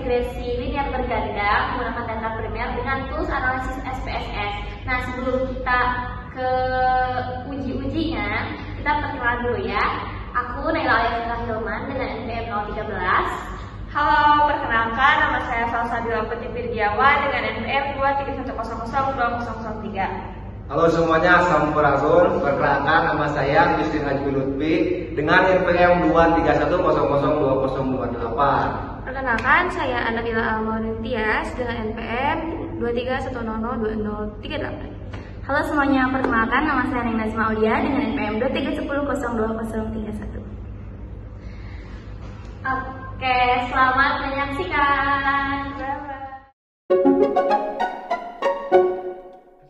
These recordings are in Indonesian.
regresi linear berganda menggunakan data primer dengan tools analisis SPSS. Nah, sebelum kita ke uji-ujinya, kita perkenalan dulu ya. Aku Naila Ayasita Hilman dengan NPM 013. Halo, perkenalkan nama saya Salsabila Putri Firdiawan dengan NPM 231002003. Halo semuanya, Sampurasun. Perkenalkan nama saya Justin Najmi Lutfi dengan NPM 231002028. Perkenalkan saya Anabila Almaudin Tias dengan NPM 231002038. Halo semuanya, perkenalkan nama saya Neng Nazma Aulia dengan NPM 231002031. Oke, selamat menyaksikan.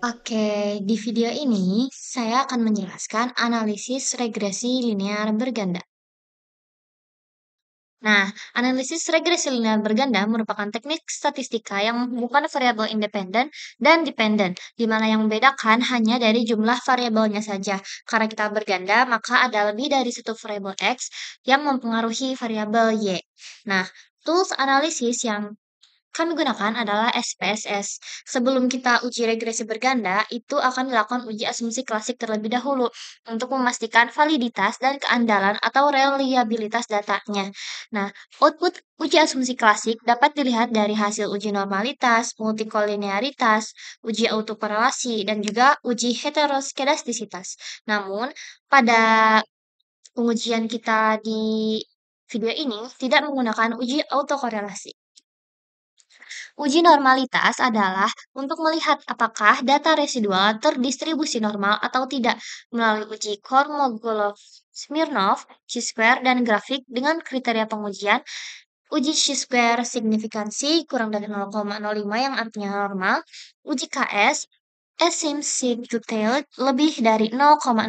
Oke, di video ini saya akan menjelaskan analisis regresi linear berganda. Nah, analisis regresi linear berganda merupakan teknik statistika yang menghubungkan variabel independen dan dependen, di mana yang membedakan hanya dari jumlah variabelnya saja. Karena kita berganda, maka ada lebih dari satu variabel X yang mempengaruhi variabel Y. Nah, tools analisis yang kami gunakan adalah SPSS. Sebelum kita uji regresi berganda, itu akan dilakukan uji asumsi klasik terlebih dahulu untuk memastikan validitas dan keandalan atau reliabilitas datanya. Nah, output uji asumsi klasik dapat dilihat dari hasil uji normalitas, multikolinearitas, uji autokorelasi, dan juga uji heteroskedastisitas. Namun, pada pengujian kita di video ini tidak menggunakan uji autokorelasi. Uji normalitas adalah untuk melihat apakah data residual terdistribusi normal atau tidak melalui uji Kolmogorov-Smirnov, chi-square, dan grafik dengan kriteria pengujian. Uji chi-square signifikansi kurang dari 0,05 yang artinya normal. Uji KS asymptotic lebih dari 0,05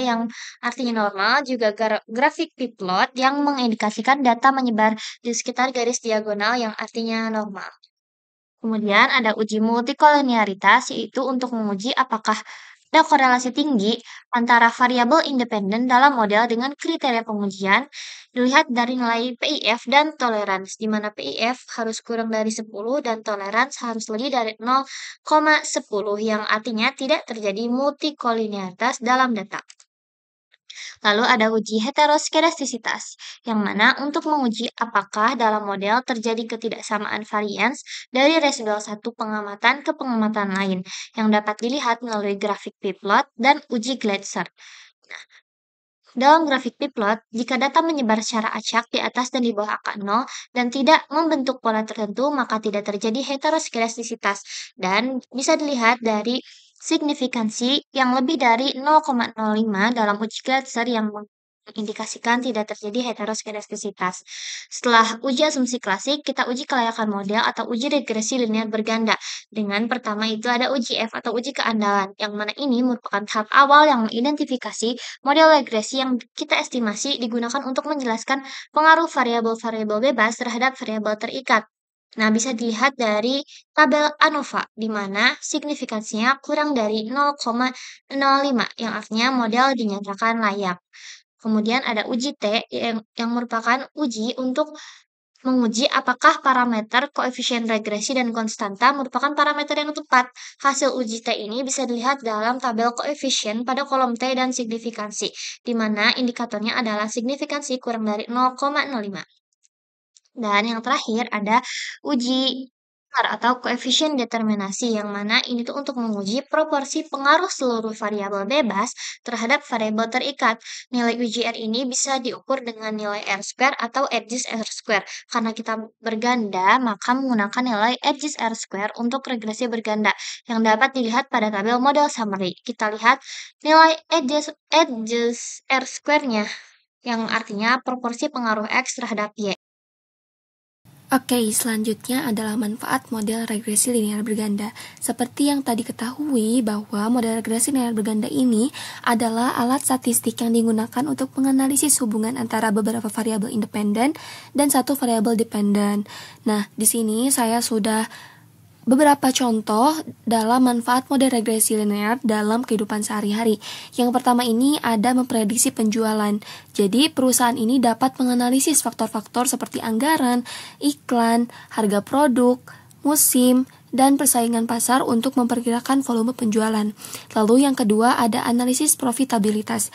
yang artinya normal, juga grafik p-plot yang mengindikasikan data menyebar di sekitar garis diagonal yang artinya normal. Kemudian ada uji multikolinearitas, yaitu untuk menguji apakah ada korelasi tinggi antara variabel independen dalam model dengan kriteria pengujian dilihat dari nilai PIF dan tolerans, di mana PIF harus kurang dari 10 dan tolerans harus lebih dari 0,10 yang artinya tidak terjadi multikolinearitas dalam data. Lalu ada uji heteroskedastisitas, yang mana untuk menguji apakah dalam model terjadi ketidaksamaan varians dari residual satu pengamatan ke pengamatan lain, yang dapat dilihat melalui grafik p-plot dan uji Gleitzer. Nah, dalam grafik p-plot, jika data menyebar secara acak di atas dan di bawah angka 0 dan tidak membentuk pola tertentu, maka tidak terjadi heteroskedastisitas, dan bisa dilihat dari signifikansi yang lebih dari 0,05 dalam uji Gleitzer yang mengindikasikan tidak terjadi heteroskedastisitas. Setelah uji asumsi klasik, kita uji kelayakan model atau uji regresi linear berganda. Dengan pertama itu ada uji F atau uji keandalan, yang mana ini merupakan tahap awal yang mengidentifikasi model regresi yang kita estimasi digunakan untuk menjelaskan pengaruh variabel-variabel bebas terhadap variabel terikat. Nah, bisa dilihat dari tabel ANOVA, di mana signifikansinya kurang dari 0,05, yang artinya model dinyatakan layak. Kemudian ada uji T, yang merupakan uji untuk menguji apakah parameter koefisien regresi dan konstanta merupakan parameter yang tepat. Hasil uji T ini bisa dilihat dalam tabel koefisien pada kolom T dan signifikansi, di mana indikatornya adalah signifikansi kurang dari 0,05. Dan yang terakhir ada uji atau koefisien determinasi, yang mana ini tuh untuk menguji proporsi pengaruh seluruh variabel bebas terhadap variabel terikat. Nilai uji R ini bisa diukur dengan nilai R² atau edges R². Karena kita berganda, maka menggunakan nilai edges R² untuk regresi berganda, yang dapat dilihat pada tabel model summary. Kita lihat nilai edges R²-nya, yang artinya proporsi pengaruh X terhadap Y. Oke, selanjutnya adalah manfaat model regresi linear berganda. Seperti yang tadi ketahui bahwa model regresi linear berganda ini adalah alat statistik yang digunakan untuk menganalisis hubungan antara beberapa variabel independen dan satu variabel dependen. Nah, di sini saya sudah beberapa contoh dalam manfaat model regresi linear dalam kehidupan sehari-hari. Yang pertama ini ada memprediksi penjualan. Jadi perusahaan ini dapat menganalisis faktor-faktor seperti anggaran, iklan, harga produk, musim, dan persaingan pasar untuk memperkirakan volume penjualan. Lalu yang kedua ada analisis profitabilitas.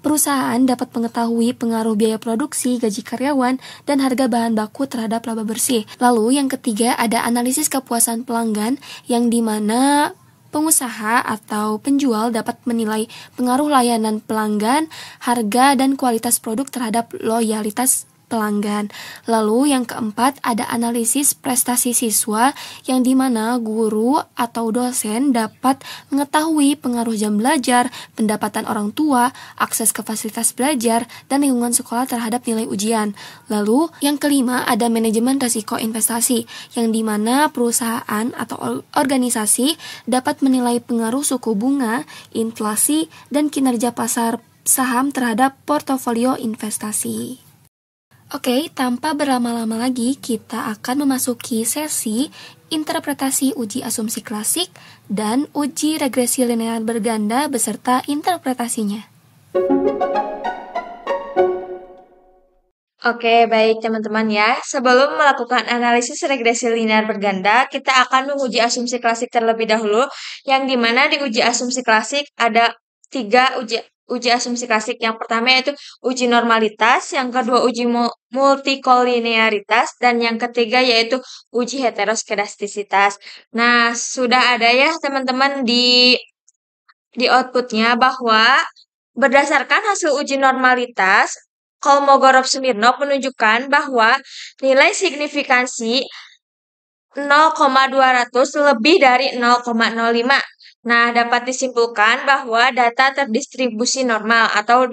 Perusahaan dapat mengetahui pengaruh biaya produksi, gaji karyawan, dan harga bahan baku terhadap laba bersih. Lalu yang ketiga ada analisis kepuasan pelanggan yang dimana pengusaha atau penjual dapat menilai pengaruh layanan pelanggan, harga, dan kualitas produk terhadap loyalitas pelanggan. Lalu yang keempat ada analisis prestasi siswa yang dimana guru atau dosen dapat mengetahui pengaruh jam belajar, pendapatan orang tua, akses ke fasilitas belajar, dan lingkungan sekolah terhadap nilai ujian. Lalu yang kelima ada manajemen risiko investasi yang dimana perusahaan atau organisasi dapat menilai pengaruh suku bunga, inflasi, dan kinerja pasar saham terhadap portofolio investasi. Oke, tanpa berlama-lama lagi, kita akan memasuki sesi interpretasi uji asumsi klasik dan uji regresi linear berganda beserta interpretasinya. Oke, baik teman-teman ya. Sebelum melakukan analisis regresi linear berganda, kita akan menguji asumsi klasik terlebih dahulu, yang dimana di uji asumsi klasik ada 3 uji asumsi klasik. Yang pertama yaitu uji normalitas, yang kedua uji multikolinearitas, dan yang ketiga yaitu uji heteroskedastisitas. Nah, sudah ada ya teman-teman di outputnya bahwa berdasarkan hasil uji normalitas, Kolmogorov-Smirnov menunjukkan bahwa nilai signifikansi 0,200 lebih dari 0,05. Nah, dapat disimpulkan bahwa data terdistribusi normal atau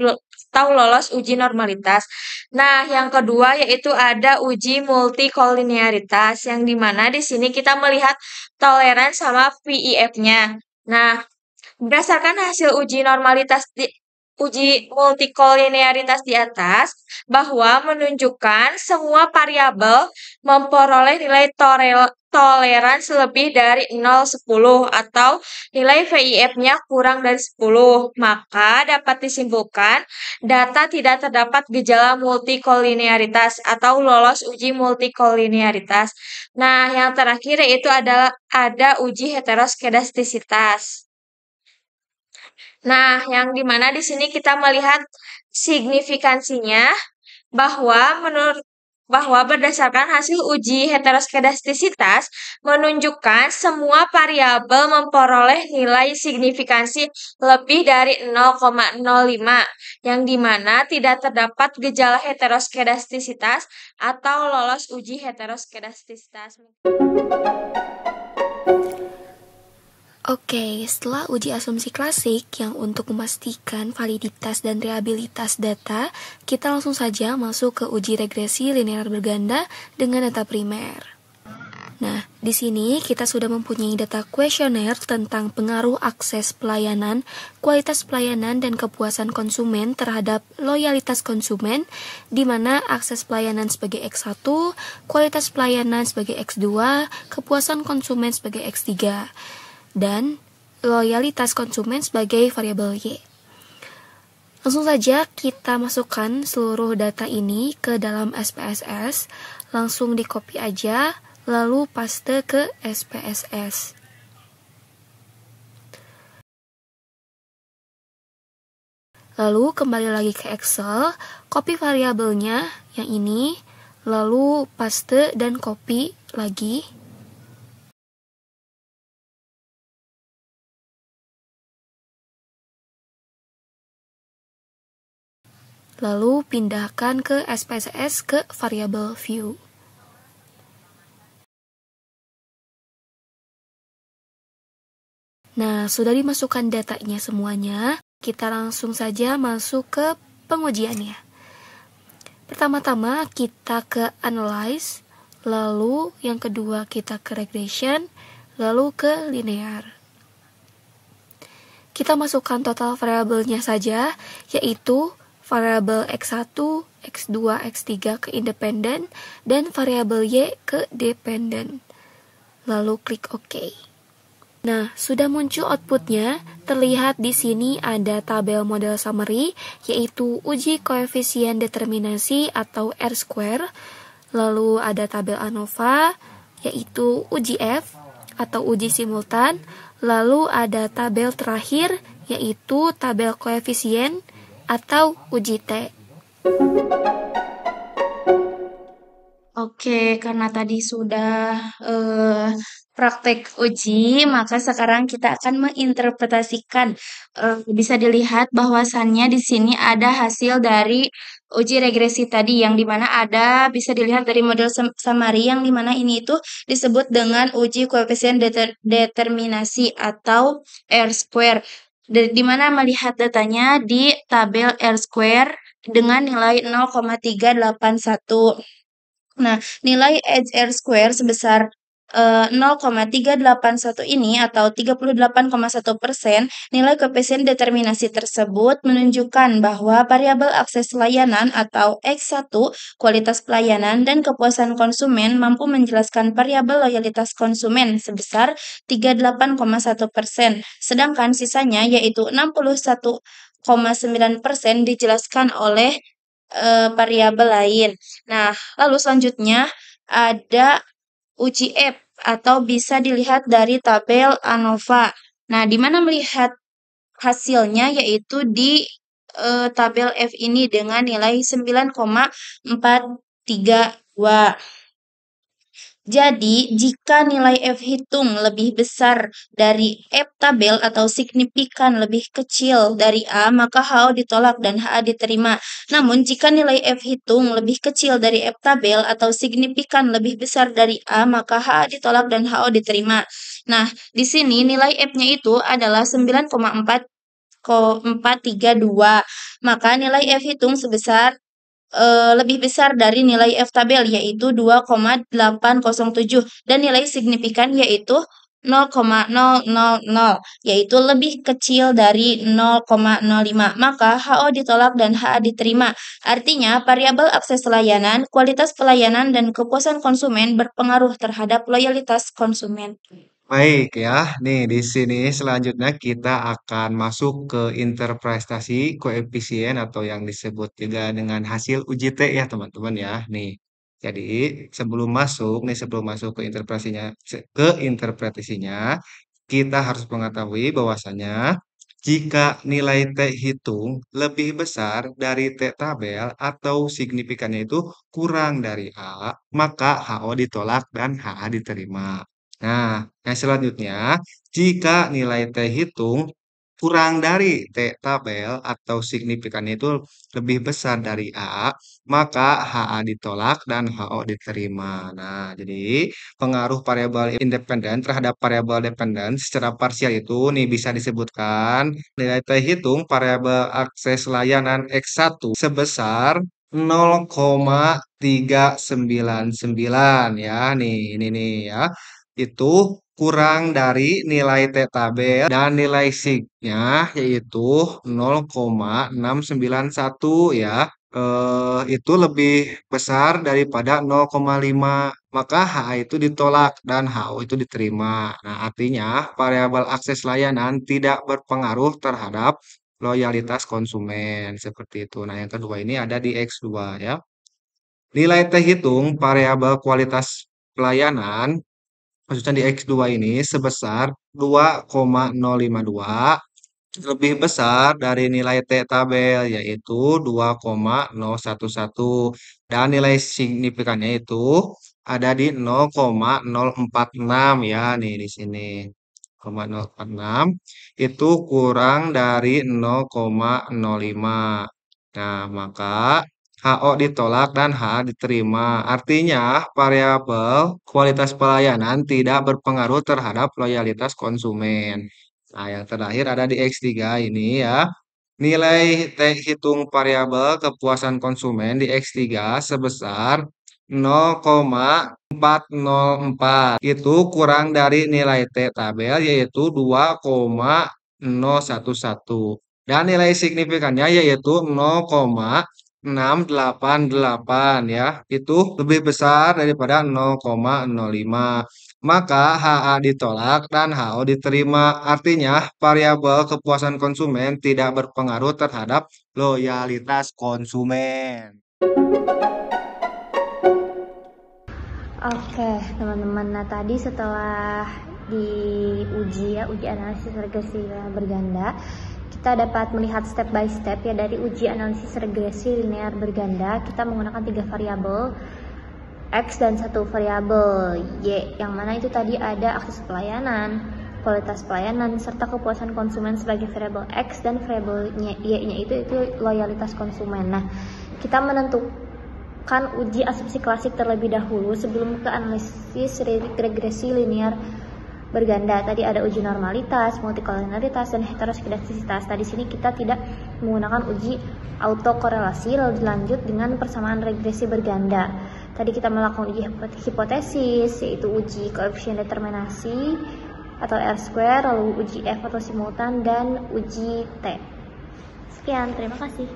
lolos uji normalitas. Nah, yang kedua yaitu ada uji multikolinearitas, yang dimana di sini kita melihat toleran sama VIF-nya. Nah, berdasarkan hasil uji multikolinearitas di atas, bahwa menunjukkan semua variabel memperoleh nilai toleransi lebih dari 0,10 atau nilai VIF-nya kurang dari 10, maka dapat disimpulkan data tidak terdapat gejala multikolinearitas atau lolos uji multikolinearitas. Nah, yang terakhir yaitu adalah ada uji heteroskedastisitas. Nah, yang dimana di sini kita melihat signifikansinya bahwa berdasarkan hasil uji heteroskedastisitas menunjukkan semua variabel memperoleh nilai signifikansi lebih dari 0,05, yang dimana tidak terdapat gejala heteroskedastisitas atau lolos uji heteroskedastisitas. Oke, setelah uji asumsi klasik yang untuk memastikan validitas dan reliabilitas data, kita langsung saja masuk ke uji regresi linear berganda dengan data primer. Nah, di sini kita sudah mempunyai data kuesioner tentang pengaruh akses pelayanan, kualitas pelayanan, dan kepuasan konsumen terhadap loyalitas konsumen, di mana akses pelayanan sebagai X1, kualitas pelayanan sebagai X2, kepuasan konsumen sebagai X3. Dan loyalitas konsumen sebagai variabel Y. Langsung saja kita masukkan seluruh data ini ke dalam SPSS, langsung di copy aja, lalu paste ke SPSS. Lalu kembali lagi ke Excel, copy variabelnya yang ini, lalu paste dan copy lagi. Lalu pindahkan ke SPSS ke variabel view. Nah, sudah dimasukkan datanya semuanya, kita langsung saja masuk ke pengujiannya. Pertama-tama kita ke analyze, lalu yang kedua kita ke regression, lalu ke linear. Kita masukkan total variabelnya saja, yaitu variabel X1, X2, X3 ke independen, dan variabel Y ke dependen. lalu klik OK. Nah, sudah muncul outputnya. Terlihat di sini ada tabel model summary, yaitu uji koefisien determinasi atau R-square. Lalu ada tabel ANOVA, yaitu uji F atau uji simultan. Lalu ada tabel terakhir, yaitu tabel koefisien atau uji T. Oke, karena tadi sudah praktek uji, maka sekarang kita akan menginterpretasikan. Bisa dilihat bahwasannya di sini ada hasil dari uji regresi tadi, yang dimana ada bisa dilihat dari model summary, yang dimana ini itu disebut dengan uji koefisien determinasi atau R-square. Dimana melihat datanya di tabel R-square dengan nilai 0,381. Nah, nilai R-square sebesar 0,381 ini atau 38,1%, nilai koefisien determinasi tersebut menunjukkan bahwa variabel akses layanan atau X1, kualitas pelayanan dan kepuasan konsumen mampu menjelaskan variabel loyalitas konsumen sebesar 38,1%, sedangkan sisanya yaitu 61,9% dijelaskan oleh variabel lain. Nah, lalu selanjutnya ada uji F atau bisa dilihat dari tabel ANOVA. Nah, di mana melihat hasilnya yaitu di tabel F ini dengan nilai 9,432. Jadi, jika nilai F hitung lebih besar dari F tabel atau signifikan lebih kecil dari A, maka HO ditolak dan HA diterima. Namun, jika nilai F hitung lebih kecil dari F tabel atau signifikan lebih besar dari A, maka HA ditolak dan HO diterima. Nah, di sini nilai F-nya itu adalah 9,432. Maka nilai F hitung sebesar lebih besar dari nilai F tabel yaitu 2,807 dan nilai signifikan yaitu 0,000 yaitu lebih kecil dari 0,05, maka HO ditolak dan HA diterima. Artinya variabel akses layanan, kualitas pelayanan dan kepuasan konsumen berpengaruh terhadap loyalitas konsumen. Baik ya, nih di sini selanjutnya kita akan masuk ke interpretasi koefisien atau yang disebut juga dengan hasil uji T ya teman-teman ya. Nih, jadi sebelum masuk ke interpretasinya, kita harus mengetahui bahwasanya jika nilai T hitung lebih besar dari T tabel atau signifikannya itu kurang dari A, maka HO ditolak dan HA diterima. Nah, yang selanjutnya, jika nilai T hitung kurang dari T tabel atau signifikannya itu lebih besar dari A, maka HA ditolak dan HO diterima. Nah, jadi pengaruh variabel independen terhadap variabel dependen secara parsial itu nih bisa disebutkan nilai T hitung variabel akses layanan X1 sebesar 0,399 ya. Ini nih ya itu kurang dari nilai T tabel dan nilai signya yaitu 0,691 ya. Itu lebih besar daripada 0,5, maka HA itu ditolak dan HO itu diterima. Nah, artinya variabel akses layanan tidak berpengaruh terhadap loyalitas konsumen seperti itu. Nah, yang kedua ini ada di X2 ya. Nilai T hitung variabel kualitas pelayanan khususnya di X2 ini sebesar 2,052 lebih besar dari nilai T tabel yaitu 2,011 dan nilai signifikannya itu ada di 0,046 ya nih di sini 0,046 itu kurang dari 0,05. Nah, maka HO ditolak dan HA diterima. Artinya, variabel kualitas pelayanan tidak berpengaruh terhadap loyalitas konsumen. Nah, yang terakhir ada di X3 ini ya. Nilai T hitung variabel kepuasan konsumen di X3 sebesar 0,404. Itu kurang dari nilai T tabel yaitu 2,011. Dan nilai signifikannya yaitu 0,688 ya. Itu lebih besar daripada 0,05. maka HA ditolak dan HO diterima. Artinya, variabel kepuasan konsumen tidak berpengaruh terhadap loyalitas konsumen. Oke, teman-teman. Nah, tadi setelah diuji uji analisis regresi linear berganda, kita dapat melihat step by step ya dari uji analisis regresi linear berganda. Kita menggunakan 3 variabel X dan 1 variabel Y, yang mana itu tadi ada akses pelayanan, kualitas pelayanan, serta kepuasan konsumen sebagai variabel X, dan variabel Y-nya itu loyalitas konsumen. Nah, kita menentukan uji asumsi klasik terlebih dahulu sebelum ke analisis regresi linear berganda. Tadi ada uji normalitas, multikolonialitas, dan heteroskedastisitas. Di sini kita tidak menggunakan uji autokorelasi, lalu dilanjut dengan persamaan regresi berganda. Tadi kita melakukan uji hipotesis, yaitu uji koefisien determinasi atau R2, lalu uji F atau simultan, dan uji T. Sekian, terima kasih.